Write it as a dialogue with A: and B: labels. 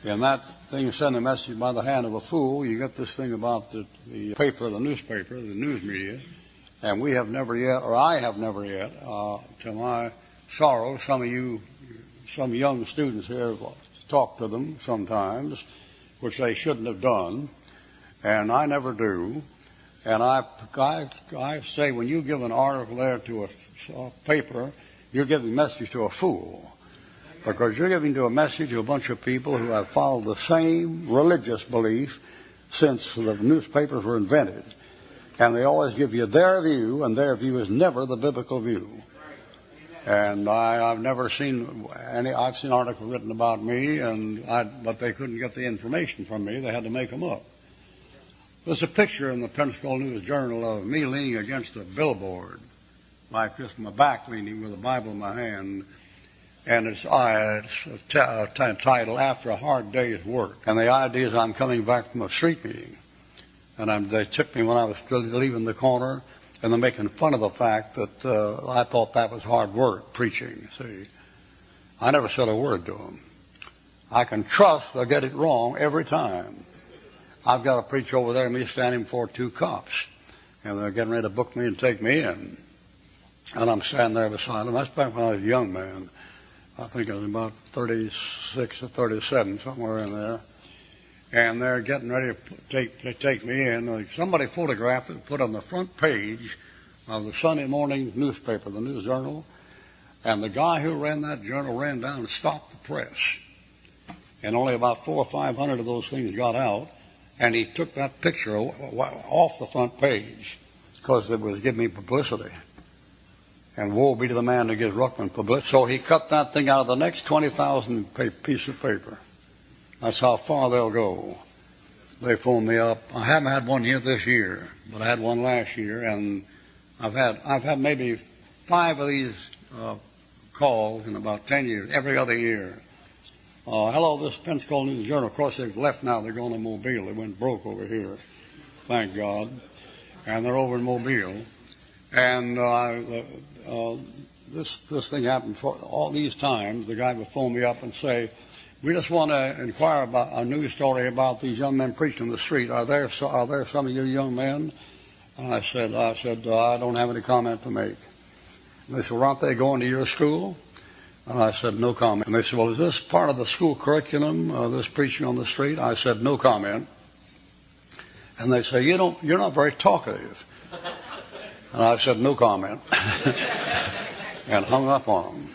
A: In that thing, send a message by the hand of a fool, you get this thing about the paper, the newspaper, the news media, and we have never yet, or I have never yet, to my sorrow, some young students here have talked to them sometimes, which they shouldn't have done, and I never do. And I say, when you give an article there to a paper, you're giving a message to a fool. Because you're giving a message to a bunch of people who have followed the same religious belief since the newspapers were invented. And they always give you their view, and their view is never the biblical view. And I've never seen I've seen articles written about me, but they couldn't get the information from me. They had to make them up. There's a picture in the Pensacola News Journal of me leaning against a billboard, like this, my back leaning with a Bible in my hand. And it's titled, After a Hard Day's Work. And the idea is I'm coming back from a street meeting. And they took me when I was still leaving the corner, and they're making fun of the fact that I thought that was hard work, preaching, see. I never said a word to them. I can trust they'll get it wrong every time. I've got a preacher over there, me standing before two cops. And they're getting ready to book me and take me in. And I'm standing there beside them. That's back when I was a young man. I think I was about 36 or 37, somewhere in there. And they're getting ready to take me in. Somebody photographed it, put it on the front page of the Sunday morning newspaper, the News Journal. And the guy who ran that journal ran down and stopped the press. And only about 400 or 500 of those things got out. And he took that picture off the front page because it was giving me publicity. And woe be to the man who gives Ruckman publicity. So he cut that thing out of the next 20,000 piece of paper. That's how far they'll go. They phone me up. I haven't had one here this year, but I had one last year, and I've had maybe 5 of these calls in about 10 years, every other year. Hello, this is Pensacola News Journal. Of course, they've left now. They're going to Mobile. They went broke over here, thank God. And they're over in Mobile. And this thing happened for all these times. The guy would phone me up and say, we just want to inquire about a news story about these young men preaching on the street. Are there some of you young men? And I said, I don't have any comment to make. And they said, well, aren't they going to your school? And I said, no comment. And they said, well, is this part of the school curriculum, this preaching on the street? I said, no comment. And they say, you're not very talkative. And I said, no comment. And hung up on them.